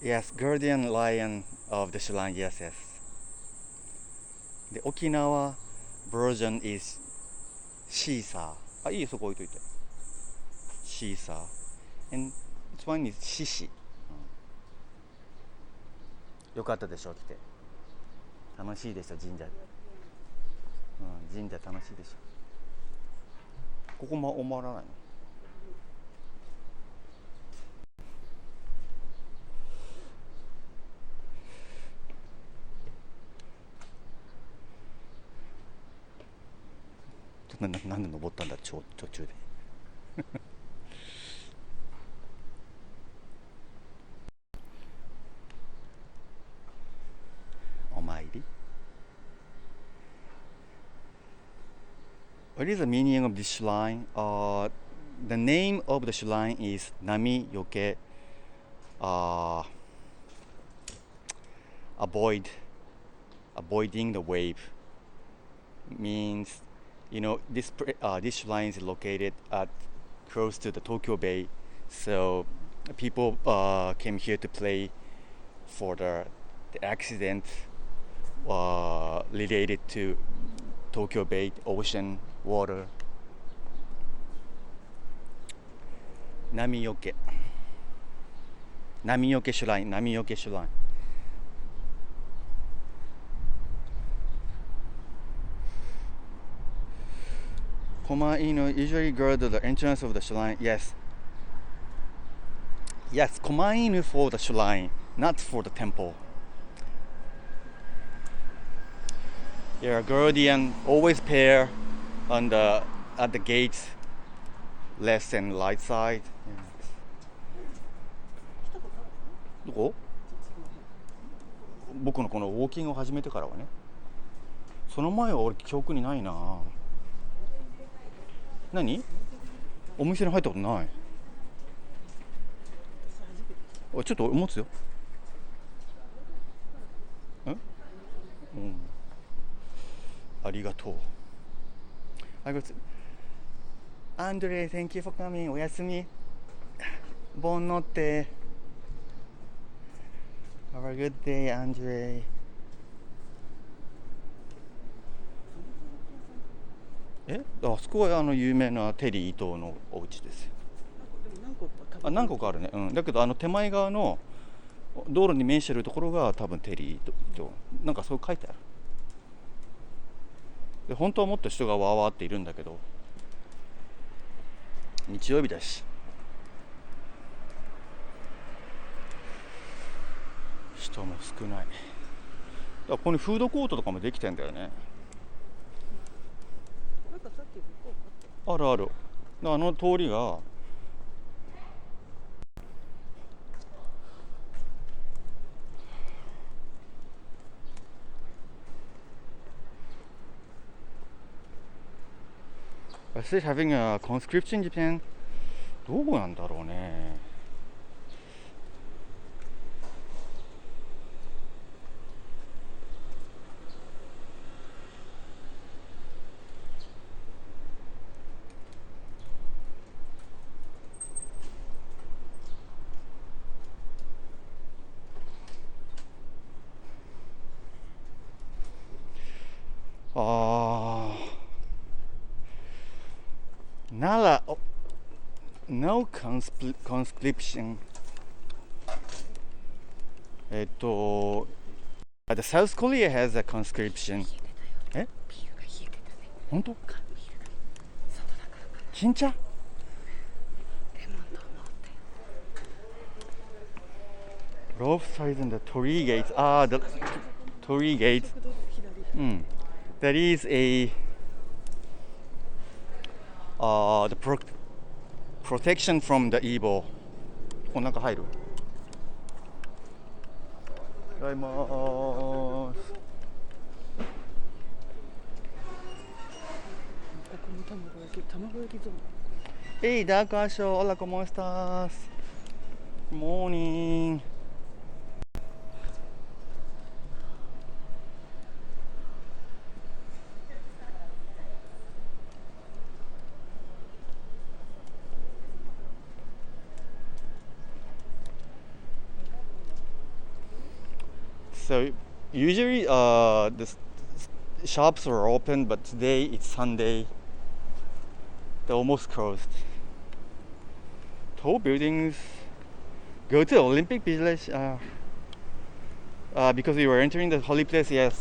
Yes, Guardian Lion of the Shrine, yes, yes. The Okinawa version is Caesar. あ、いいよ、そこ置いといて。Caesar. And this one is 獅子。よかったでしょ、来て。楽しいでしょ、神社。神社楽しいでしょ。ここも終わらないの。なんで登ったんだ、途中で。お参り。What is the meaning of this shrine? The name of the shrine is Nami Yoke. Avoiding the wave means, this shrine is located at close to the Tokyo Bay, so people came here to pray for the accident related to Tokyo Bay ocean water. Nami Yoke Shrine. Komainu usually guard the entrance of the shrine. Yes, Komainu for the shrine, not for the temple. Yeah, guardian always pair at the gates, left and right side. Yes. どこ？僕のこのウォーキングを始めてからはね。その前は俺記憶にないな。何？お店に入ったことない。ちょっと持つよ。ありがとう。アンドレ、Thank you for coming. おやすみ。ボンノッテ。Have a good day, アンドレ。あそこは有名なテリー伊藤のお家ですよ。何個かあるね。だけど手前側の道路に面してるところが多分テリー伊藤。なんかそう書いてある。で本当はもっと人がわーわーっているんだけど、日曜日だし人も少ない。ここにフードコートとかもできてんだよね。あるある。あの通りがStill having a conscription in Japan? どうなんだろうね。Nara, no conscription. The South Korea has a conscription. 本当？新茶？Both sides and the Torii gates. The Torii gates. That is the protection from the evil. ここなんか入る？ございます。Hey, Dakacho, hola, ¿cómo estás? Good morning. So usually the shops are open, but today it's Sunday. They're almost closed. Tall buildings. Go to Olympic Village because we were entering the holy place. Yes,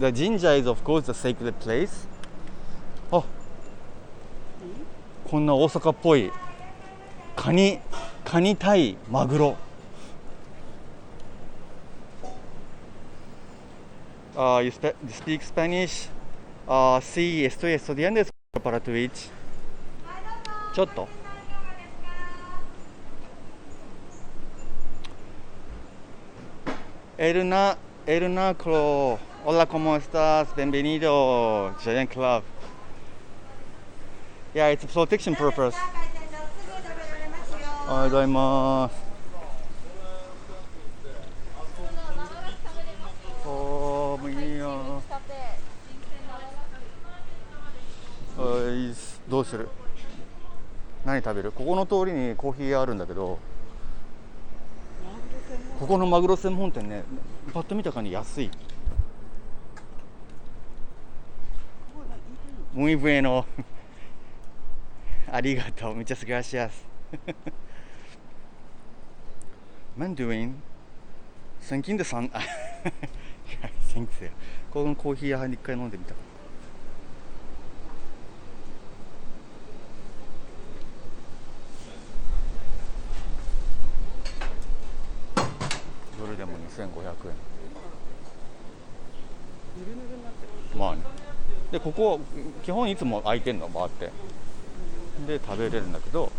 the Jinja is of course the sacred place. あ、こんな大阪っぽいカニタイマグロ。You speak Spanish? Sí, estoy estudiando para Twitch. ちょっと。El Nacro. Hola, ¿cómo estás? Bienvenido. Giant Club. Yeah, it's a protection purpose. おはようございます。おー、もういいよ。どうする？何食べる？ここの通りにコーヒー屋あるんだけど、ここのマグロ専門店ね、パッと見た感じ安い。Muy bueno. ありがとう。Muchas gracias. Man doing? Thanking the sun. Thanks. このコーヒー屋に一回飲んでみた。どれでも2500円。まあね。でここ基本いつも空いてんの回ってで食べれるんだけど、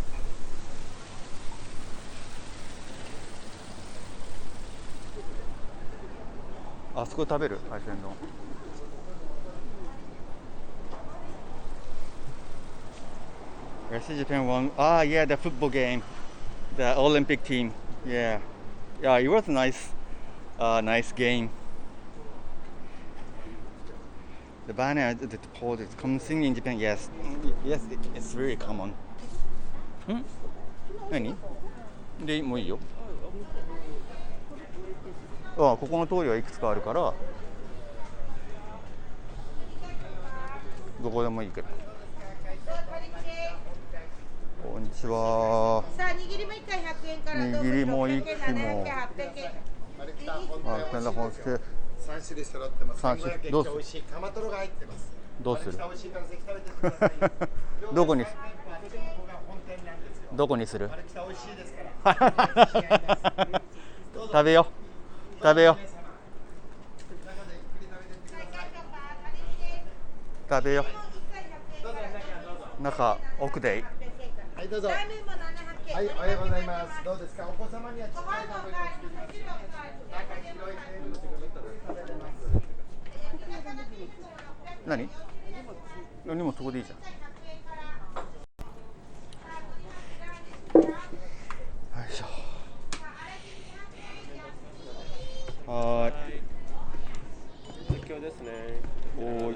あそこで食べる海鮮丼。Yes, Japan won. Yeah, the football game, the Olympic team. Yeah, it was nice. Nice game. The banner at the port is common thing in Japan. Yes, it's very common. 何？でもういいよ。ここの通りはいくつかあるから、どこでもいいけど。こんにちは。さあ、握りも1回100円からどうぞ。握りも1機も。3種類揃ってます。3種。どうする？美味しいカマトロが入ってます。どうする？美味しいからぜひ食べてください。どこに？どこにする？食べよう。食べよう。食べよう。中奥でいい。はいどうぞ。はい、おはようございます。どうですか。お子様にはちっちゃいのを作ります。中広いテーブルで食べれます。何？荷物そこでいいじゃん。よいしょ。はい。実況ですね。おーい。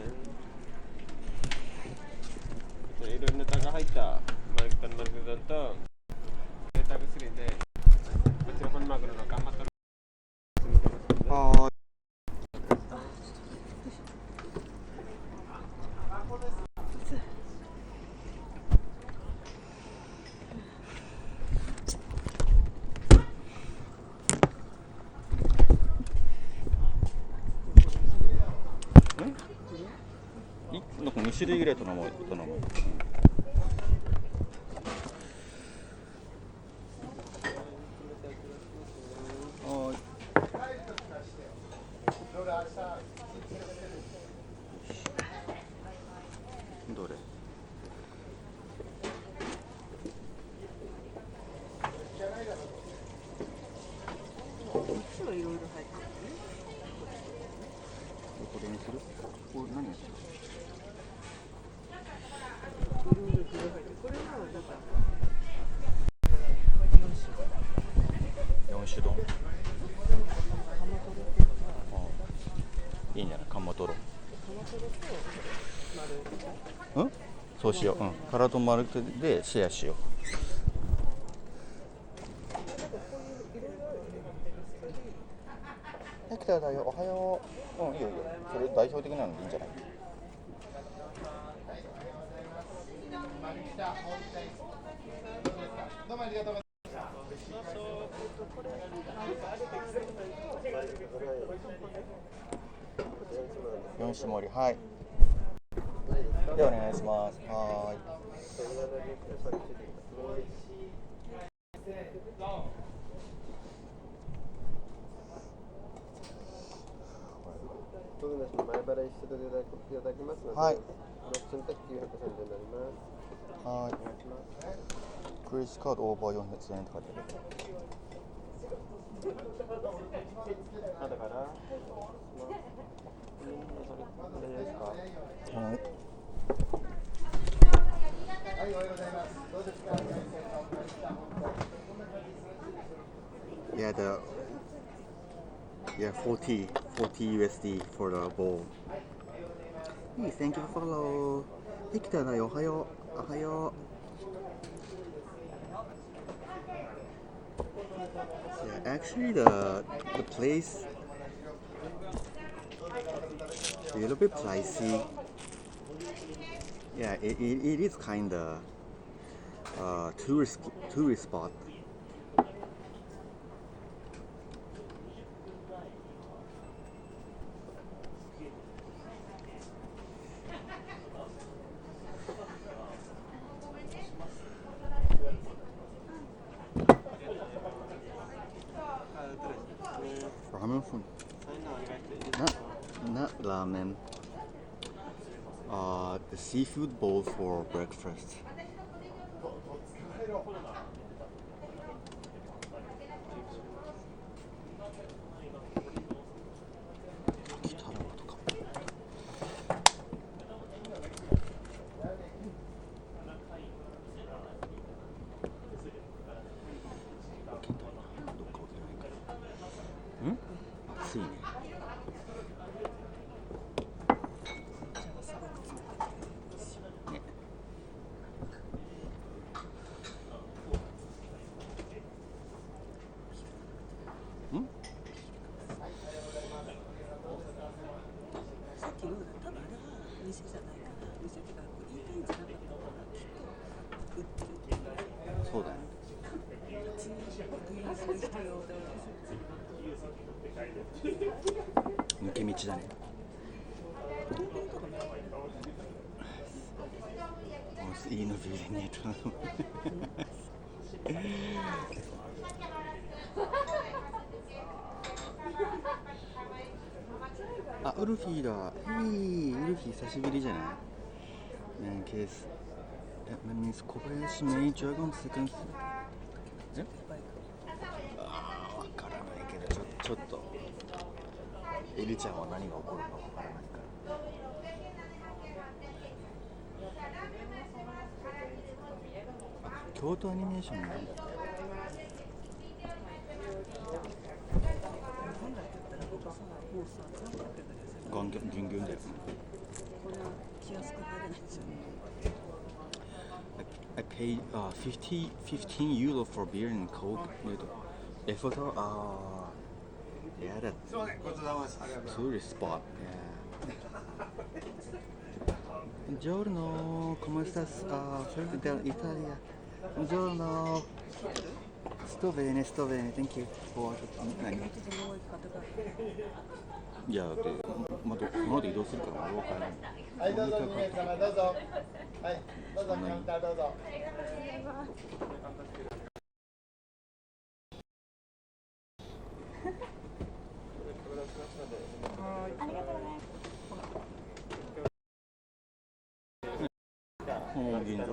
いろいろネタが入ったマルク丼とネタ薬でこちらこのマグロの頑張ったはい。なんか2種類ぐらい頼む。どれ？いろいろ入ってるね。これにする？これ何やってる？これはなんか4種丼。カマトロっていうのがいいんじゃない？カマトロ。カマトロと丸。そうしよう。殻と丸でシェアしよう。なんかたよだよ、おはよう。うん、いいよいいよ。それ代表的なのでいいんじゃない？どうもありがとうございます。4種盛り、はい。ではお願いします。はーい。僕の前払いしていただきますので、はい。6分で930円になります。はい。お願いします。クレジットカードオーバー400円って書いてある。後から大丈夫ですか？はい。はい、おはようございます。どうですか？Yeah, 40 USD for the bowl. Hey, thank you for follow. できただよ、おはよう。おはよう。Yeah, actually the place a little bit pricey. Yeah, it is kinda tourist spot. Ramen food. Not ramen. The seafood bowl for breakfast. Hmm? 暑いね。ん？さっきの多分あれは店じゃないかな。店ってかいい感じなかったからきっと売ってるっていう。そうだね。うちにグリーンする人用で。抜け道だね。いいのビールねと。あ、ウルフィーだ。ウルフィー久しぶりじゃない？ね、ケース。That means 小林メイジャーゴンセカンド。え？ああ、わからないけど、ちょっと。エリちゃんは何が起こるかわからないから。京都アニメーションなんだって。ガンギュンギュンだよ。これは気安く入れないですよね。I paid 15 euro for beer and coke with effort. Yeah, that tourist spot. Yeah. Buongiorno, come estás? Soy dall'Italia. Buongiorno. Sto bene, thank you for 何？いや、で、まだ移動するから俺は帰らない。はい、どうぞ、2名様、どうぞ。はい、どうぞ、カウンターどうぞ。銀座。